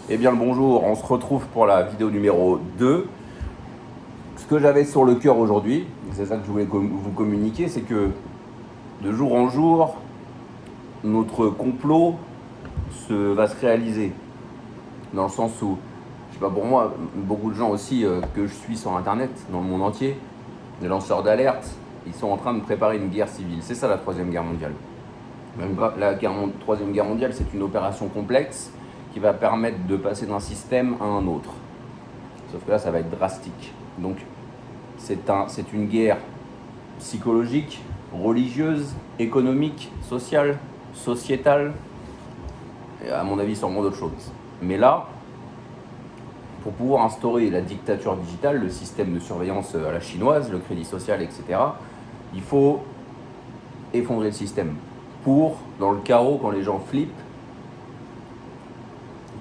Eh bien le bonjour, on se retrouve pour la vidéo numéro 2. Ce que j'avais sur le cœur aujourd'hui, c'est ça que je voulais vous communiquer, c'est que de jour en jour, notre complot va se réaliser. Dans le sens où, je sais pas, pour moi, beaucoup de gens aussi que je suis sur internet, dans le monde entier, des lanceurs d'alerte, ils sont en train de préparer une guerre civile. C'est ça la troisième guerre mondiale. La troisième guerre mondiale, c'est une opération complexe qui va permettre de passer d'un système à un autre. Sauf que là, ça va être drastique. Donc, c'est une guerre psychologique, religieuse, économique, sociale, sociétale, et à mon avis, sûrement d'autres choses. Mais là, pour pouvoir instaurer la dictature digitale, le système de surveillance à la chinoise, le crédit social, etc., il faut effondrer le système pour, dans le chaos, quand les gens flippent,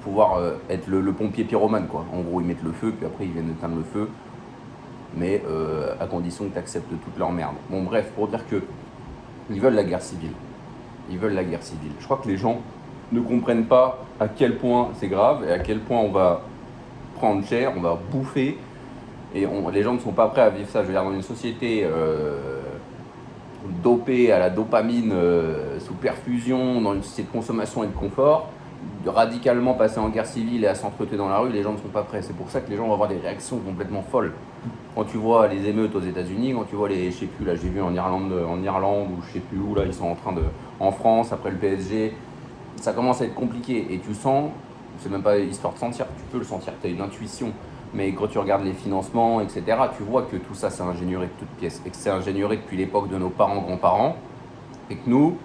pouvoir être le pompier pyromane, quoi. En gros, ils mettent le feu, puis après, ils viennent éteindre le feu, mais à condition que tu acceptes toute leur merde. Bon, bref, pour dire que ils veulent la guerre civile. Ils veulent la guerre civile. Je crois que les gens ne comprennent pas à quel point c'est grave et à quel point on va prendre cher, on va bouffer, et les gens ne sont pas prêts à vivre ça. Je veux dire, dans une société dopée à la dopamine sous perfusion, dans une société de consommation et de confort, radicalement passer en guerre civile et à s'entretuer dans la rue, les gens ne sont pas prêts. C'est pour ça que les gens vont avoir des réactions complètement folles. Quand tu vois les émeutes aux États-Unis, quand tu vois les, je sais plus, là j'ai vu en Irlande ou je sais plus où, là ils sont en train de, en France après le PSG, ça commence à être compliqué et tu sens, c'est même pas histoire de sentir, tu peux le sentir, tu as une intuition, mais quand tu regardes les financements, etc., tu vois que tout ça c'est ingénieré de toutes pièces et que c'est ingénieré depuis l'époque de nos parents, grands-parents, et que nous,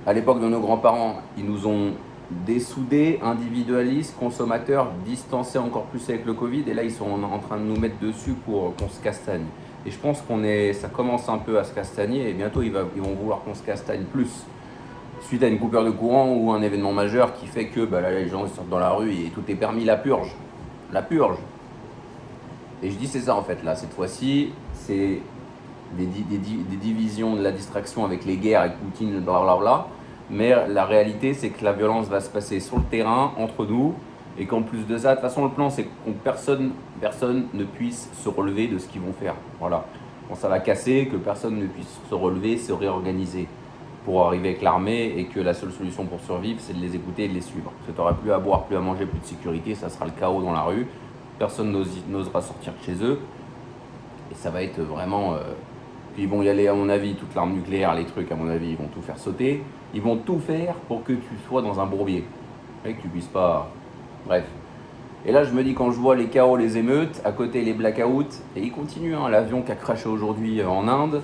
à l'époque de nos grands-parents, ils nous ont dessoudés, individualistes, consommateurs, distancés encore plus avec le Covid, et là ils sont en train de nous mettre dessus pour qu'on se castagne. Et je pense ça commence un peu à se castagner, et bientôt ils vont vouloir qu'on se castagne plus. Suite à une coupure de courant ou un événement majeur qui fait que là, les gens sortent dans la rue et tout est permis, la purge. La purge. Et je dis c'est ça en fait là, cette fois-ci, c'est des divisions de la distraction avec les guerres, avec Poutine, blablabla. Mais la réalité, c'est que la violence va se passer sur le terrain, entre nous, et qu'en plus de ça, de toute façon, le plan, c'est que personne ne puisse se relever de ce qu'ils vont faire. Voilà. Quand ça va casser, que personne ne puisse se relever, se réorganiser pour arriver avec l'armée, et que la seule solution pour survivre, c'est de les écouter et de les suivre. Parce que tu n'auras plus à boire, plus à manger, plus de sécurité, ça sera le chaos dans la rue. Personne n'osera sortir de chez eux, et ça va être vraiment... Puis ils vont y aller, à mon avis, toute l'arme nucléaire, les trucs, à mon avis, ils vont tout faire sauter. Ils vont tout faire pour que tu sois dans un bourbier. Et que tu puisses pas... Bref. Et là, je me dis, quand je vois les chaos, les émeutes, à côté les blackouts, et ils continuent, hein, l'avion qui a crashé aujourd'hui en Inde,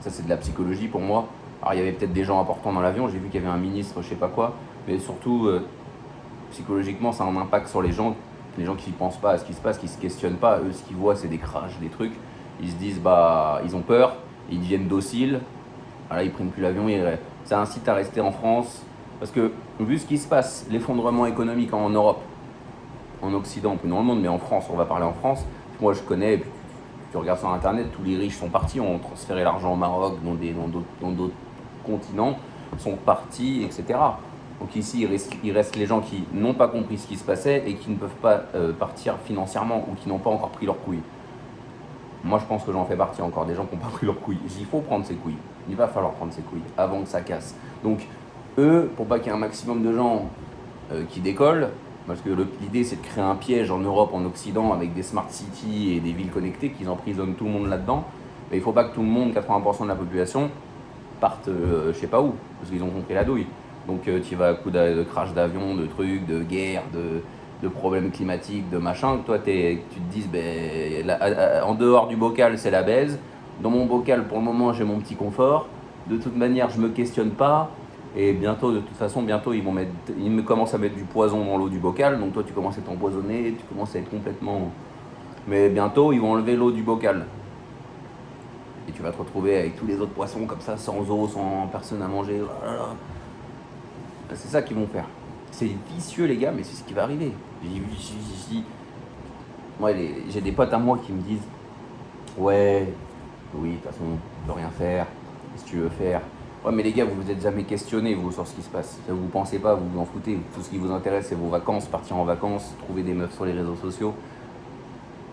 ça c'est de la psychologie pour moi. Alors il y avait peut-être des gens importants dans l'avion, j'ai vu qu'il y avait un ministre, je sais pas quoi, mais surtout, psychologiquement, ça a un impact sur les gens qui ne pensent pas à ce qui se passe, qui ne se questionnent pas. Eux, ce qu'ils voient, c'est des crashs, des trucs. Ils se disent, ils ont peur, ils deviennent dociles. Voilà, ils prennent plus l'avion, ça incite à rester en France. Parce que, vu ce qui se passe, l'effondrement économique en Europe, en Occident, plus dans le monde, mais en France, on va parler en France. Moi, je connais, et puis tu regardes sur Internet, tous les riches sont partis, ont transféré l'argent au Maroc, dans d'autres continents, sont partis, etc. Donc ici, il reste les gens qui n'ont pas compris ce qui se passait et qui ne peuvent pas partir financièrement ou qui n'ont pas encore pris leurs couilles. Moi, je pense que j'en fais partie encore, des gens qui n'ont pas pris leurs couilles. Il faut prendre ses couilles. Il va falloir prendre ses couilles avant que ça casse. Donc, eux, pour pas qu'il y ait un maximum de gens qui décollent, parce que l'idée, c'est de créer un piège en Europe, en Occident, avec des smart cities et des villes connectées, qu'ils emprisonnent tout le monde là-dedans. Mais il ne faut pas que tout le monde, 80% de la population, parte je sais pas où, parce qu'ils ont compris la douille. Donc, tu vas à coup de crash d'avion, de trucs, de guerre, de problèmes climatiques, de machin, toi tu te dises, en dehors du bocal c'est la baise, dans mon bocal pour le moment j'ai mon petit confort, de toute manière je me questionne pas, et bientôt, de toute façon, ils me commencent à mettre du poison dans l'eau du bocal, donc toi tu commences à être empoisonné, tu commences à être complètement... Mais bientôt ils vont enlever l'eau du bocal. Et tu vas te retrouver avec tous les autres poissons comme ça, sans eau, sans personne à manger. C'est ça qu'ils vont faire. C'est vicieux les gars, mais c'est ce qui va arriver. Moi, j'ai des potes à moi qui me disent, ouais, oui, de toute façon, on peut rien faire. Qu'est-ce que tu veux faire? Ouais, mais les gars, vous vous êtes jamais questionnés, vous, sur ce qui se passe. Vous pensez pas, vous vous en foutez. Tout ce qui vous intéresse, c'est vos vacances, partir en vacances, trouver des meufs sur les réseaux sociaux.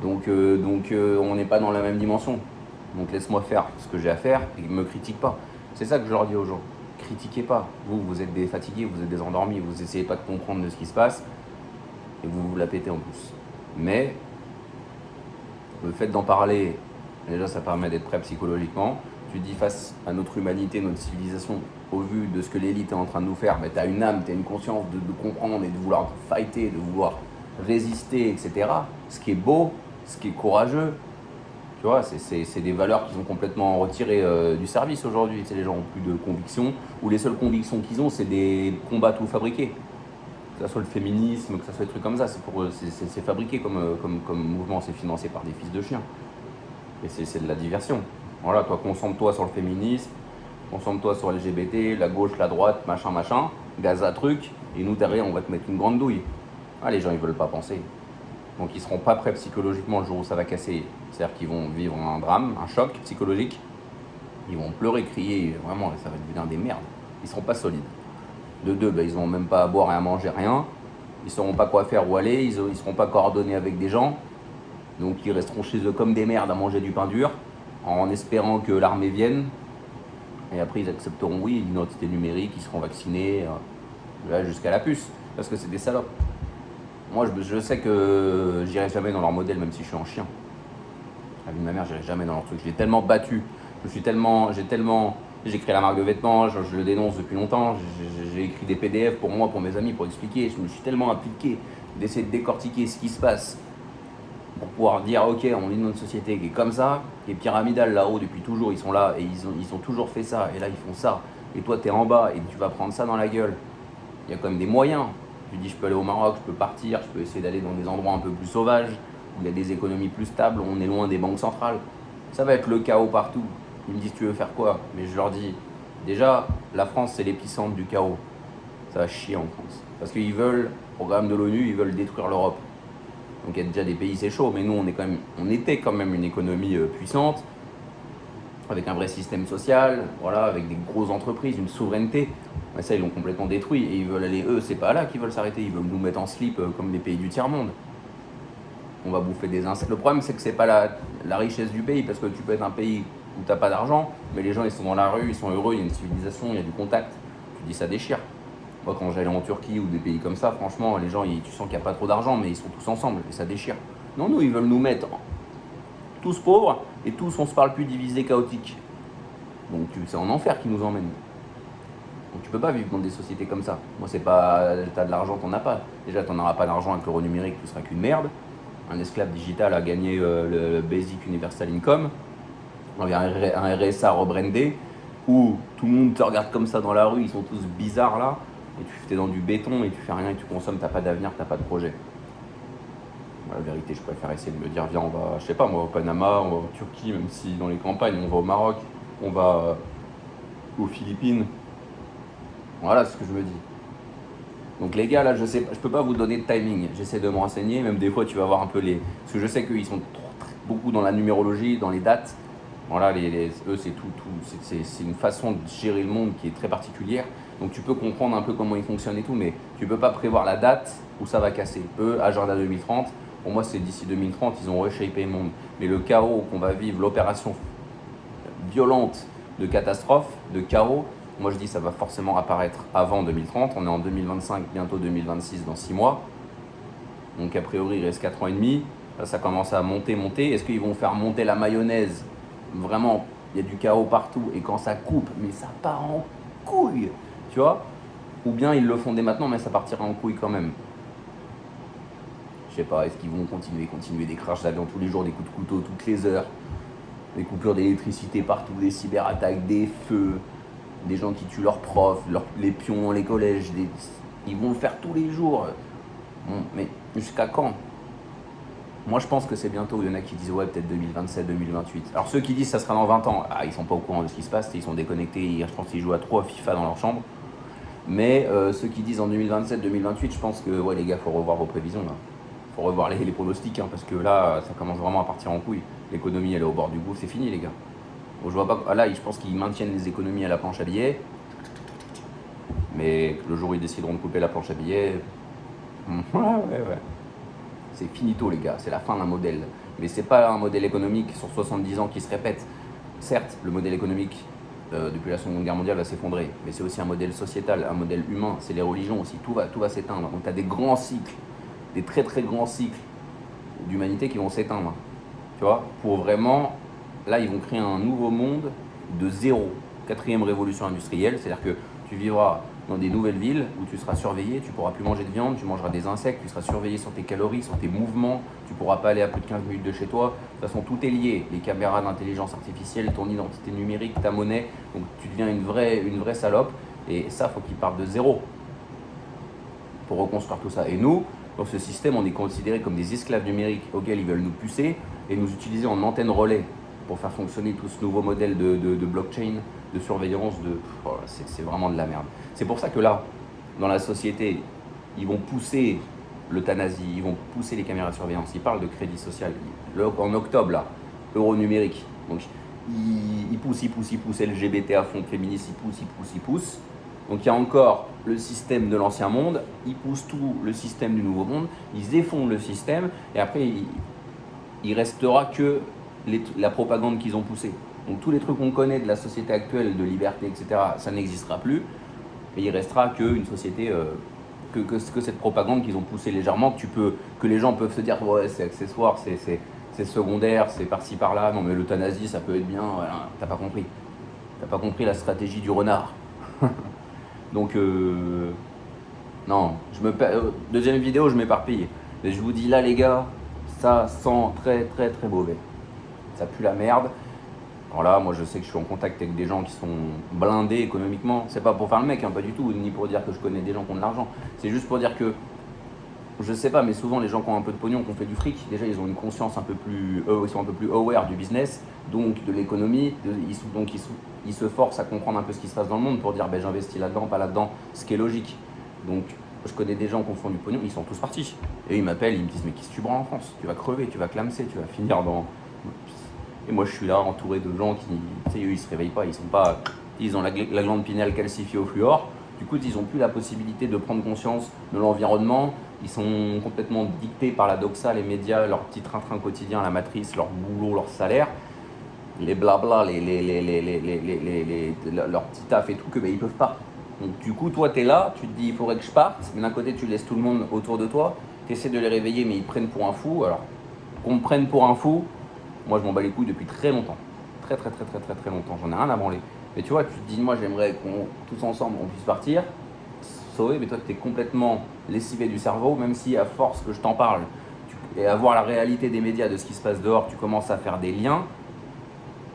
Donc, on n'est pas dans la même dimension. Donc laisse-moi faire ce que j'ai à faire et ne me critique pas. C'est ça que je leur dis aux gens. Critiquez pas. Vous êtes des fatigués, vous êtes des endormis, vous essayez pas de comprendre de ce qui se passe et vous vous la pétez en plus. Mais le fait d'en parler, déjà ça permet d'être prêt psychologiquement. Tu dis face à notre humanité, notre civilisation, au vu de ce que l'élite est en train de nous faire, tu as une âme, tu as une conscience de comprendre et de vouloir fighter, de vouloir résister, etc. Ce qui est beau, ce qui est courageux, tu vois, c'est des valeurs qu'ils ont complètement retirées du service aujourd'hui. Tu sais, les gens n'ont plus de convictions, ou les seules convictions qu'ils ont, c'est des combats tout fabriqués. Que ce soit le féminisme, que ce soit des trucs comme ça, c'est fabriqué comme mouvement, c'est financé par des fils de chiens. Et c'est de la diversion. Voilà, toi, concentre-toi sur le féminisme, concentre-toi sur LGBT, la gauche, la droite, machin, Gaza, truc, et nous, derrière, on va te mettre une grande douille. Ah, les gens, ils veulent pas penser. Donc ils ne seront pas prêts psychologiquement le jour où ça va casser. C'est-à-dire qu'ils vont vivre un drame, un choc psychologique. Ils vont pleurer, crier, vraiment, ça va devenir des merdes. Ils ne seront pas solides. De deux, ils n'auront même pas à boire et à manger, rien. Ils ne sauront pas quoi faire ou aller, ils ne seront pas coordonnés avec des gens. Donc ils resteront chez eux comme des merdes à manger du pain dur, en espérant que l'armée vienne. Et après ils accepteront, oui, une identité numérique, ils seront vaccinés, jusqu'à la puce. Parce que c'est des salopes. Moi, je sais que j'irai jamais dans leur modèle, même si je suis en chien. La vie de ma mère, j'irai jamais dans leur truc. Je l'ai tellement battu. J'ai créé la marque de vêtements, je le dénonce depuis longtemps. J'ai écrit des PDF pour moi, pour mes amis, pour expliquer. Je me suis tellement impliqué d'essayer de décortiquer ce qui se passe pour pouvoir dire, ok, on vit dans une société qui est comme ça, qui est pyramidale là-haut depuis toujours. Ils sont là et ils ont toujours fait ça. Et là, ils font ça. Et toi, tu es en bas et tu vas prendre ça dans la gueule. Il y a quand même des moyens. Tu dis, je peux aller au Maroc, je peux partir, je peux essayer d'aller dans des endroits un peu plus sauvages, où il y a des économies plus stables, on est loin des banques centrales. Ça va être le chaos partout. Ils me disent, tu veux faire quoi? Mais je leur dis, déjà, la France, c'est l'épicentre du chaos. Ça va chier en France. Parce qu'ils veulent, programme de l'ONU, ils veulent détruire l'Europe. Donc il y a déjà des pays, c'est chaud, mais nous, on était quand même une économie puissante, avec un vrai système social, voilà, avec des grosses entreprises, une souveraineté. Mais ça, ils l'ont complètement détruit et ils veulent aller, eux, c'est pas là qu'ils veulent s'arrêter, ils veulent nous mettre en slip comme les pays du tiers-monde. On va bouffer des insectes. Le problème, c'est que c'est pas la richesse du pays, parce que tu peux être un pays où t'as pas d'argent, mais les gens, ils sont dans la rue, ils sont heureux, il y a une civilisation, il y a du contact. Tu dis, ça déchire. Moi, quand j'allais en Turquie ou des pays comme ça, franchement, les gens, tu sens qu'il n'y a pas trop d'argent, mais ils sont tous ensemble et ça déchire. Non, nous, ils veulent nous mettre tous pauvres et tous on se parle plus, divisés, chaotiques. Donc c'est en enfer qui nous emmène. Donc tu peux pas vivre dans des sociétés comme ça. Moi c'est pas, t'as de l'argent, t'en as pas. Déjà t'en auras pas d'argent avec l'euro numérique, tu seras qu'une merde. Un esclave digital a gagné le Basic Universal Income, un RSA rebrandé, où tout le monde te regarde comme ça dans la rue, ils sont tous bizarres là, et tu es dans du béton et tu fais rien et tu consommes, t'as pas d'avenir, t'as pas de projet. La vérité, je préfère essayer de me dire, viens, on va, je sais pas, moi, au Panama, on va en Turquie, même si dans les campagnes, on va au Maroc, on va aux Philippines. Voilà ce que je me dis. Donc les gars, là, je peux pas vous donner de timing. J'essaie de me renseigner, même des fois, tu vas voir un peu parce que je sais qu'ils sont beaucoup dans la numérologie, dans les dates. Voilà, eux, c'est tout. C'est une façon de gérer le monde qui est très particulière. Donc tu peux comprendre un peu comment ils fonctionnent et tout, mais tu peux pas prévoir la date où ça va casser. Eux, Agenda 2030, pour moi, c'est d'ici 2030, ils ont reshapé le monde. Mais le chaos qu'on va vivre, l'opération violente de catastrophe, de chaos, moi je dis ça va forcément apparaître avant 2030. On est en 2025, bientôt 2026, dans 6 mois. Donc a priori, il reste 4 ans et demi. Là, ça commence à monter. Est-ce qu'ils vont faire monter la mayonnaise? Vraiment, il y a du chaos partout. Et quand ça coupe, mais ça part en couille, tu vois? Ou bien ils le font dès maintenant, mais ça partira en couille quand même. Je sais pas, est-ce qu'ils vont continuer des crashs d'avion tous les jours, des coups de couteau toutes les heures, des coupures d'électricité partout, des cyberattaques, des feux, des gens qui tuent leurs profs, les pions dans les collèges, ils vont le faire tous les jours. Bon, mais jusqu'à quand? Moi je pense que c'est bientôt, il y en a qui disent ouais peut-être 2027, 2028. Alors ceux qui disent ça sera dans 20 ans, ils sont pas au courant de ce qui se passe, ils sont déconnectés, je pense qu'ils jouent à 3 FIFA dans leur chambre. Mais ceux qui disent en 2027, 2028, je pense que ouais les gars, faut revoir vos prévisions là. Faut revoir les pronostics, parce que là, ça commence vraiment à partir en couille. L'économie, elle est au bord du gouffre, c'est fini les gars. Bon, je vois pas. Là, je pense qu'ils maintiennent les économies à la planche à billets. Mais le jour où ils décideront de couper la planche à billets, ouais. C'est finito, les gars. C'est la fin d'un modèle. Mais c'est pas un modèle économique sur 70 ans qui se répète. Certes, le modèle économique depuis la Seconde Guerre mondiale va s'effondrer, mais c'est aussi un modèle sociétal, un modèle humain. C'est les religions aussi. Tout va s'éteindre. Donc, tu as des grands cycles, des très très grands cycles d'humanité qui vont s'éteindre. Tu vois, pour vraiment, là, ils vont créer un nouveau monde de zéro. Quatrième révolution industrielle, c'est-à-dire que tu vivras dans des nouvelles villes où tu seras surveillé, tu ne pourras plus manger de viande, tu mangeras des insectes, tu seras surveillé sur tes calories, sur tes mouvements, tu ne pourras pas aller à plus de 15 minutes de chez toi. De toute façon, tout est lié, les caméras d'intelligence artificielle, ton identité numérique, ta monnaie, donc tu deviens une vraie salope, et ça, il faut qu'ils partent de zéro pour reconstruire tout ça. Et nous, dans ce système, on est considérés comme des esclaves numériques auxquels ils veulent nous pucer et nous utiliser en antenne relais pour faire fonctionner tout ce nouveau modèle de blockchain, de surveillance, c'est vraiment de la merde. C'est pour ça que là, dans la société, ils vont pousser l'euthanasie, ils vont pousser les caméras de surveillance, ils parlent de crédit social. En octobre, là, euro numérique, donc ils poussent LGBT à fond, féministes, ils poussent. Donc il y a encore le système de l'ancien monde, ils poussent tout le système du nouveau monde, ils effondrent le système, et après, il restera que la propagande qu'ils ont poussée. Donc tous les trucs qu'on connaît de la société actuelle, de liberté, etc., ça n'existera plus. Et il restera qu'une société, que cette propagande qu'ils ont poussée légèrement, que les gens peuvent se dire ouais, c'est accessoire, c'est secondaire, c'est par-ci par-là. Non mais l'euthanasie, ça peut être bien. Voilà, t'as pas compris. T'as pas compris la stratégie du renard. Donc non, deuxième vidéo, je m'éparpille. Mais je vous dis là les gars, ça sent très très très mauvais. Ça pue la merde. Alors là, moi je sais que je suis en contact avec des gens qui sont blindés économiquement. C'est pas pour faire le mec, hein, pas du tout, ni pour dire que je connais des gens qui ont de l'argent. C'est juste pour dire que, je sais pas, mais souvent les gens qui ont un peu de pognon, qui ont fait du fric, déjà ils ont une conscience un peu plus, ils sont un peu plus aware du business, donc de l'économie, ils se forcent à comprendre un peu ce qui se passe dans le monde pour dire ben, j'investis là-dedans, pas là-dedans, ce qui est logique. Donc je connais des gens qui font du pognon, ils sont tous partis. Et ils m'appellent, ils me disent mais qu'est-ce que tu branles en France? Tu vas crever, tu vas clamser, tu vas finir dans... Et moi, je suis là, entouré de gens qui, tu sais, eux, ils se réveillent pas, ils ont la glande pinéale calcifiée au fluor. Du coup, ils n'ont plus la possibilité de prendre conscience de l'environnement. Ils sont complètement dictés par la doxa, les médias, leur petit train-train quotidien, la matrice, leur boulot, leur salaire, les blabla, leur petit taf et tout, que ben, ils peuvent pas. Donc, du coup, toi, tu es là, tu te dis, il faudrait que je parte. Mais d'un côté, tu laisses tout le monde autour de toi. Tu essaies de les réveiller, mais ils prennent pour un fou. Alors, qu'on me prenne pour un fou, moi, je m'en bats les couilles depuis très longtemps. Très longtemps. J'en ai rien à branler. Mais tu vois, tu te dis, moi, j'aimerais qu'on, tous ensemble, on puisse partir, sauver, mais toi, tu es complètement lessivé du cerveau, même si, à force que je t'en parle, et à voir la réalité des médias, de ce qui se passe dehors, tu commences à faire des liens.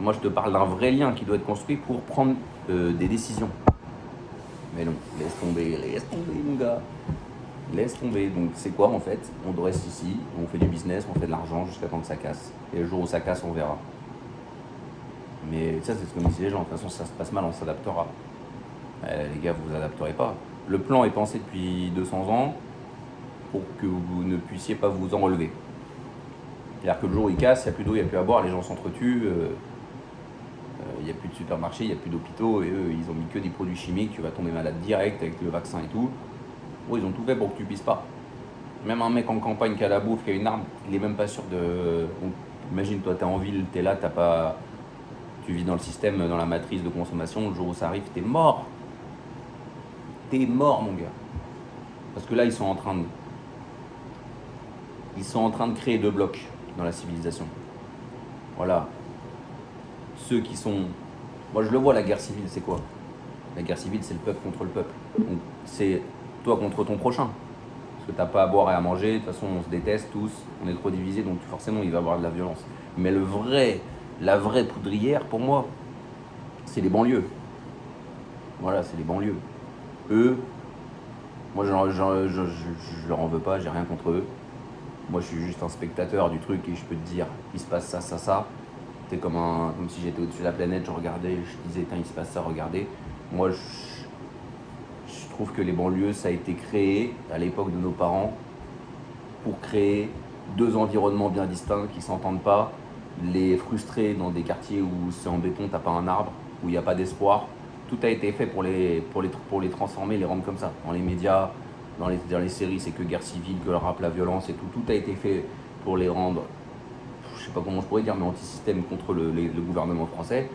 Moi, je te parle d'un vrai lien qui doit être construit pour prendre des décisions. Mais non, laisse tomber, mon gars. Laisse tomber. Donc c'est quoi en fait? On reste ici, on fait du business, on fait de l'argent jusqu'à temps que ça casse. Et le jour où ça casse, on verra. Mais ça, c'est ce que me disent les gens. De toute façon, ça se passe mal, on s'adaptera. Les gars, vous vous adapterez pas. Le plan est pensé depuis 200 ans pour que vous ne puissiez pas vous en relever. C'est-à-dire que le jour où il casse, il n'y a plus d'eau, il n'y a plus à boire, les gens s'entretuent. Il n'y a plus de supermarchés, il n'y a plus d'hôpitaux. Et eux, ils ont mis que des produits chimiques. Tu vas tomber malade direct avec le vaccin et tout. Oh, ils ont tout fait pour que tu puisses pas. Même un mec en campagne qui a la bouffe, qui a une arme, il est même pas sûr de... Donc, imagine, toi, t'es en ville, t'es là, t'as pas... Tu vis dans le système, dans la matrice de consommation, le jour où ça arrive, t'es mort. T'es mort, mon gars. Parce que là, ils sont en train de créer deux blocs dans la civilisation. Voilà. Ceux qui sont... Moi, je le vois, la guerre civile, c'est quoi? La guerre civile, c'est le peuple contre le peuple. Donc, c'est toi contre ton prochain. Parce que t'as pas à boire et à manger, de toute façon on se déteste tous, on est trop divisés, donc forcément il va y avoir de la violence. Mais la vraie poudrière pour moi, c'est les banlieues. Voilà, c'est les banlieues. Eux, moi je leur en veux pas, j'ai rien contre eux. Moi je suis juste un spectateur du truc et je peux te dire, il se passe ça. C'est comme si j'étais au-dessus de la planète, je regardais, je disais, il se passe ça, regardez. Moi je trouve que les banlieues, ça a été créé à l'époque de nos parents pour créer deux environnements bien distincts qui ne s'entendent pas, les frustrer dans des quartiers où c'est en béton, t'as pas un arbre, où il n'y a pas d'espoir. Tout a été fait pour les transformer, les rendre comme ça. Dans les médias, dans les séries, c'est que guerre civile, que le rap, la violence et tout. Tout a été fait pour les rendre, je sais pas comment je pourrais dire, mais anti-système contre le gouvernement français.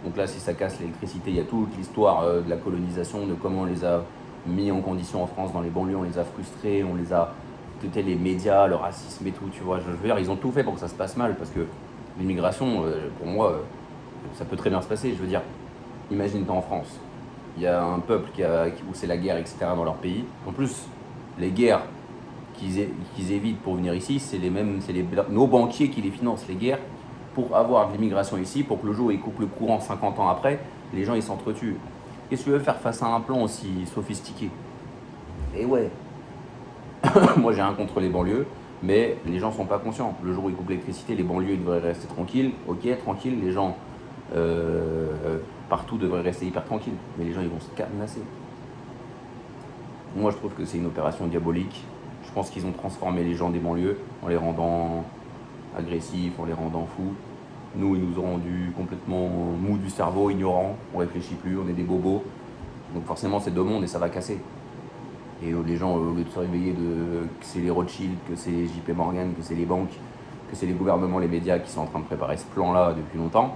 Donc là, si ça casse l'électricité, il y a toute l'histoire de la colonisation, de comment on les a mis en condition en France, dans les banlieues, on les a frustrés, on les a... C'était les médias, le racisme et tout, tu vois. Je veux dire, ils ont tout fait pour que ça se passe mal, parce que l'immigration, pour moi, ça peut très bien se passer. Je veux dire, imagine-toi en France, il y a un peuple où c'est la guerre, etc., dans leur pays. En plus, les guerres qu'ils évitent pour venir ici, c'est nos banquiers qui les financent, les guerres, pour avoir de l'immigration ici, pour que le jour où ils coupent le courant 50 ans après, les gens ils s'entretuent. Qu'est-ce que tu veux faire face à un plan aussi sophistiqué? Et ouais, moi j'ai rien contre les banlieues, mais les gens sont pas conscients. Le jour où ils coupent l'électricité, les banlieues ils devraient rester tranquilles. Ok, tranquilles, les gens partout devraient rester hyper tranquilles, mais les gens ils vont se cadenasser. Moi je trouve que c'est une opération diabolique. Je pense qu'ils ont transformé les gens des banlieues en les rendant agressifs, en les rendant fous. Nous, ils nous ont rendus complètement mous du cerveau, ignorants, on réfléchit plus, on est des bobos. Donc forcément, c'est deux mondes et ça va casser. Et les gens, au lieu de se réveiller que c'est les Rothschild, que c'est JP Morgan, que c'est les banques, que c'est les gouvernements, les médias qui sont en train de préparer ce plan-là depuis longtemps,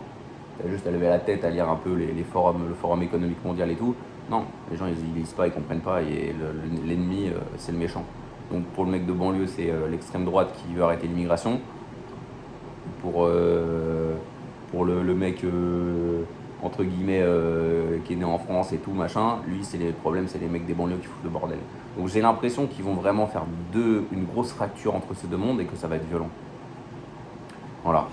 t'as juste à lever la tête, à lire un peu les forums, le Forum économique mondial et tout. Non, les gens, ils lisent pas, ils comprennent pas, et l'ennemi, c'est le méchant. Donc pour le mec de banlieue, c'est l'extrême droite qui veut arrêter l'immigration. Pour le mec entre guillemets qui est né en France et tout machin, lui c'est les problèmes, c'est les mecs des banlieues qui foutent le bordel. Donc j'ai l'impression qu'ils vont vraiment faire une grosse fracture entre ces deux mondes et que ça va être violent. Voilà.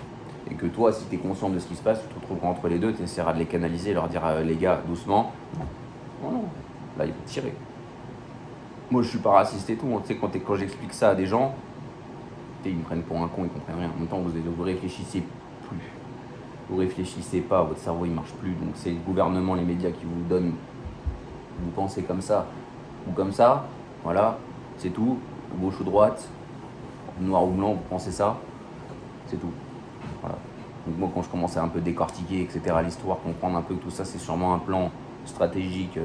Et que toi, si tu es conscient de ce qui se passe, tu te retrouveras entre les deux, tu essaieras de les canaliser, leur dire les gars, doucement. Non, non, là ils vont tirer. Moi je suis pas raciste et tout, tu sais, quand j'explique ça à des gens, ils me prennent pour un con, ils comprennent rien. En même temps, vous réfléchissez plus. Vous réfléchissez pas, votre cerveau il marche plus. Donc c'est le gouvernement, les médias qui vous donnent, vous pensez comme ça ou comme ça, voilà, c'est tout. Gauche ou droite, noir ou blanc, vous pensez ça, c'est tout. Voilà. Donc moi quand je commence à un peu décortiquer, etc., l'histoire, comprendre un peu que tout ça c'est sûrement un plan stratégique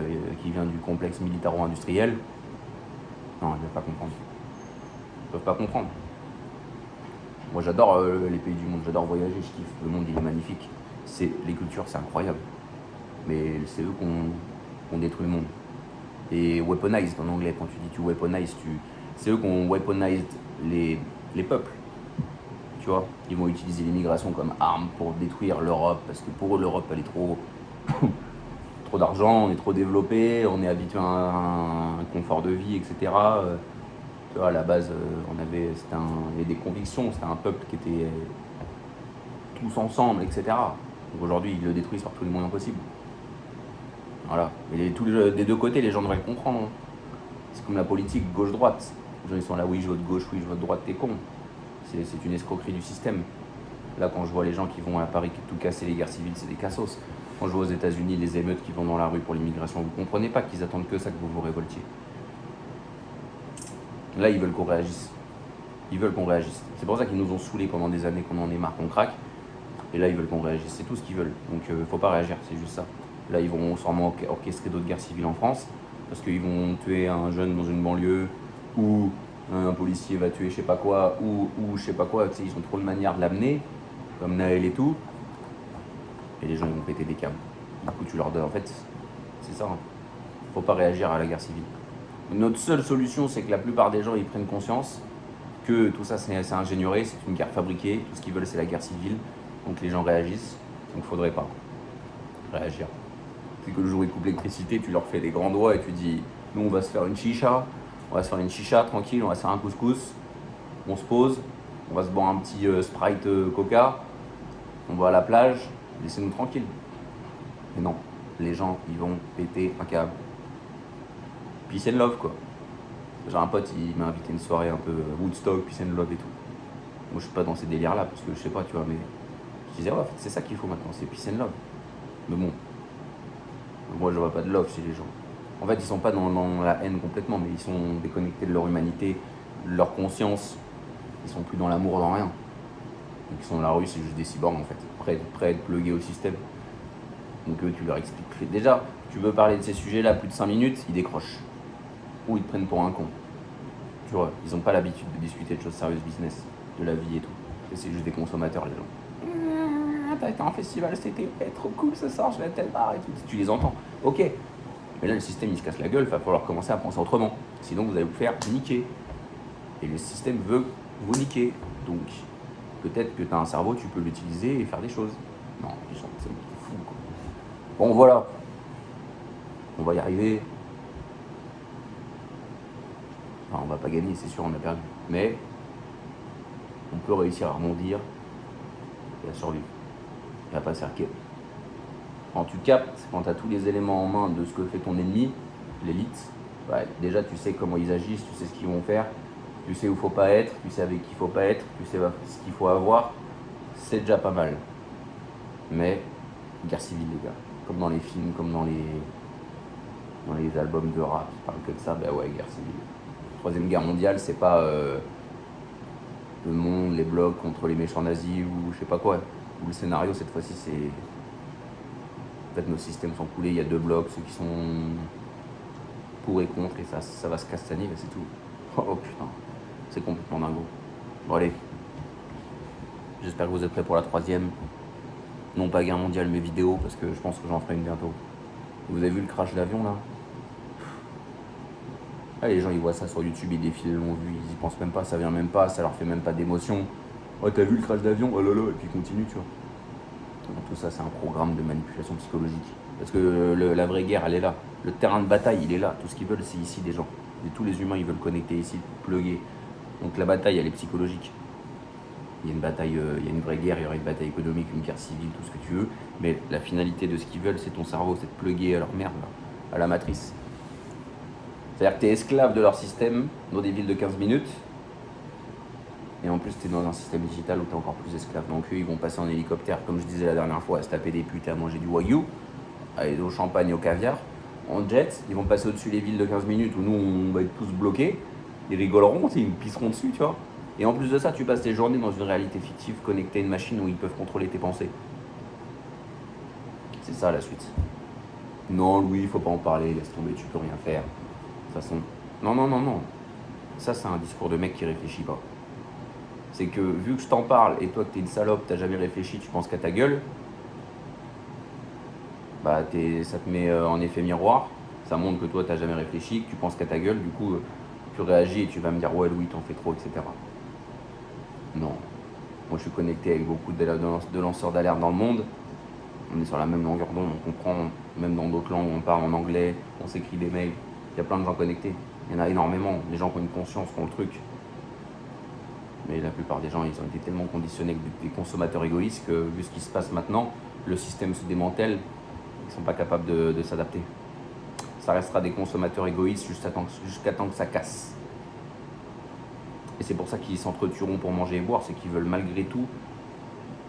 qui vient du complexe militaro-industriel, non, ils ne peuvent pas comprendre. Ils ne peuvent pas comprendre. Moi j'adore les pays du monde, j'adore voyager, je kiffe, le monde il est magnifique. Les cultures c'est incroyable. Mais c'est eux qu'on détruit le monde. Et weaponized en anglais, quand tu dis tu weaponize, c'est eux qui ont weaponized les peuples. Tu vois, ils vont utiliser l'immigration comme arme pour détruire l'Europe, parce que pour eux l'Europe elle est trop d'argent, on est trop développé, on est habitué à un confort de vie, etc. Tu vois, à la base, il y avait des convictions, c'était un peuple qui était tous ensemble, etc. Donc aujourd'hui, ils le détruisent par tous les moyens possibles. Voilà. Et des deux côtés, les gens devraient le comprendre. Hein. C'est comme la politique gauche-droite. Les gens ils sont là, oui, je vote gauche, oui, je vote droite, t'es con. C'est une escroquerie du système. Là, quand je vois les gens qui vont à Paris tout casser, les guerres civiles, c'est des cassos. Quand je vois aux États-Unis les émeutes qui vont dans la rue pour l'immigration, vous comprenez pas qu'ils attendent que ça que vous vous révoltiez. Là, ils veulent qu'on réagisse. Ils veulent qu'on réagisse. C'est pour ça qu'ils nous ont saoulés pendant des années, qu'on en est marre, qu'on craque. Et là, ils veulent qu'on réagisse. C'est tout ce qu'ils veulent. Donc, faut pas réagir, c'est juste ça. Là, ils vont sûrement orchestrer d'autres guerres civiles en France. Parce qu'ils vont tuer un jeune dans une banlieue, ou un policier va tuer je sais pas quoi, ou je sais pas quoi. Tu sais, ils ont trop de manières de l'amener, comme Naël et tout. Et les gens, ils vont péter des câbles. Du coup, tu leur donnes. En fait, c'est ça. Hein. Faut pas réagir à la guerre civile. Notre seule solution, c'est que la plupart des gens ils prennent conscience que tout ça c'est ingénieur, c'est une guerre fabriquée, tout ce qu'ils veulent c'est la guerre civile, donc les gens réagissent, donc il faudrait pas réagir. C'est que le jour où ils coupent l'électricité, tu leur fais des grands doigts et tu dis nous on va se faire une chicha, tranquille, on va se faire un couscous, on se pose, on va se boire un petit Sprite Coca, on va à la plage, laissez-nous tranquille. Mais non, les gens ils vont péter un câble. Peace and love quoi. J'ai un pote, il m'a invité à une soirée un peu Woodstock, peace and love et tout. Moi je suis pas dans ces délires là parce que je sais pas, tu vois, mais je disais ouais, en fait, c'est ça qu'il faut maintenant, c'est peace and love. Mais bon, moi je vois pas de love chez les gens. En fait, ils sont pas dans la haine complètement, mais ils sont déconnectés de leur humanité, de leur conscience. Ils sont plus dans l'amour, dans rien. Donc ils sont dans la rue, c'est juste des cyborgs en fait, prêts à être plugués au système. Donc eux, tu leur expliques. Déjà, tu veux parler de ces sujets-là plus de 5 minutes, ils décrochent. Ou ils te prennent pour un con. Tu vois, ils n'ont pas l'habitude de discuter de choses sérieuses business, de la vie et tout. Et c'est juste des consommateurs, les gens. T'as été en festival, c'était trop cool ce soir, je vais à tel bar et tout. Tu les entends. Ok. Mais là, le système, il se casse la gueule, il va falloir commencer à penser autrement. Sinon, vous allez vous faire niquer. Et le système veut vous niquer. Donc, peut-être que tu as un cerveau, tu peux l'utiliser et faire des choses. Non, c'est fou, quoi. Bon, voilà. On va y arriver. Enfin, on va pas gagner, c'est sûr, on a perdu. Mais on peut réussir à rebondir et à survivre. Et à pas se faire ken. Quand tu captes, quand tu as tous les éléments en main de ce que fait ton ennemi, l'élite, ouais, déjà tu sais comment ils agissent, tu sais ce qu'ils vont faire, tu sais où il faut pas être, tu sais avec qui il faut pas être, tu sais ce qu'il faut avoir, c'est déjà pas mal. Mais guerre civile, les gars, comme dans les films, comme dans les albums de rap qui parlent que de ça, bah ouais, guerre civile. Troisième guerre mondiale, c'est pas le monde, les blocs contre les méchants nazis ou je sais pas quoi. Ou le scénario cette fois-ci c'est... En fait nos systèmes sont coulés, il y a deux blocs, ceux qui sont pour et contre et ça va se castagner et c'est tout. Oh putain, c'est complètement dingo. Bon allez, j'espère que vous êtes prêts pour la troisième. Non pas guerre mondiale mais vidéo parce que je pense que j'en ferai une bientôt. Vous avez vu le crash d'avion là? Ah, les gens ils voient ça sur YouTube, ils défilent, ils l'ont vu, ils y pensent même pas, ça vient même pas, ça leur fait même pas d'émotion. Oh t'as vu le crash d'avion? Oh là là, et puis continue tu vois. Donc, tout ça c'est un programme de manipulation psychologique. Parce que la vraie guerre elle est là. Le terrain de bataille il est là. Tout ce qu'ils veulent c'est ici des gens. Et tous les humains ils veulent connecter ici, plugger. Donc la bataille elle est psychologique. Il y a une bataille, il y a une vraie guerre, il y aura une bataille économique, une guerre civile, tout ce que tu veux. Mais la finalité de ce qu'ils veulent c'est ton cerveau, c'est de plugger à leur merde, là, à la matrice. C'est-à-dire que tu es esclave de leur système dans des villes de 15 minutes. Et en plus, tu es dans un système digital où tu es encore plus esclave. Donc eux, ils vont passer en hélicoptère, comme je disais la dernière fois, à se taper des putes et à manger du wagyu, à aller au champagne et au caviar. En jet, ils vont passer au-dessus des villes de 15 minutes où nous, on va être tous bloqués. Ils rigoleront, ils nous pisseront dessus, tu vois. Et en plus de ça, tu passes tes journées dans une réalité fictive connectée à une machine où ils peuvent contrôler tes pensées. C'est ça la suite. Non, Louis, il faut pas en parler, laisse tomber, tu peux rien faire. De toute façon, non. Ça, c'est un discours de mec qui réfléchit pas. C'est que vu que je t'en parle et toi que t'es une salope, t'as jamais réfléchi, tu penses qu'à ta gueule, bah ça te met en effet miroir. Ça montre que toi t'as jamais réfléchi, que tu penses qu'à ta gueule, du coup tu réagis et tu vas me dire ouais Louis t'en fais trop, etc. Non. Moi je suis connecté avec beaucoup de lanceurs d'alerte dans le monde. On est sur la même longueur d'onde, on comprend, même dans d'autres langues, on parle en anglais, on s'écrit des mails. Il y a plein de gens connectés. Il y en a énormément. Les gens qui ont une conscience font le truc. Mais la plupart des gens, ils ont été tellement conditionnés avec des consommateurs égoïstes que, vu ce qui se passe maintenant, le système se démantèle. Ils ne sont pas capables de s'adapter. Ça restera des consommateurs égoïstes jusqu'à temps que ça casse. Et c'est pour ça qu'ils s'entretueront pour manger et boire. C'est qu'ils veulent malgré tout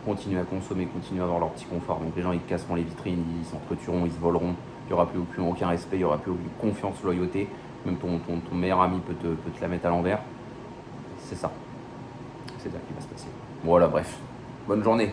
continuer à consommer, continuer à avoir leur petit confort. Donc les gens, ils casseront les vitrines, ils s'entretueront, ils se voleront. Il n'y aura plus aucun respect, il n'y aura plus aucune confiance, loyauté. Même ton meilleur ami peut te la mettre à l'envers. C'est ça. C'est ça qui va se passer. Voilà, bref. Bonne journée.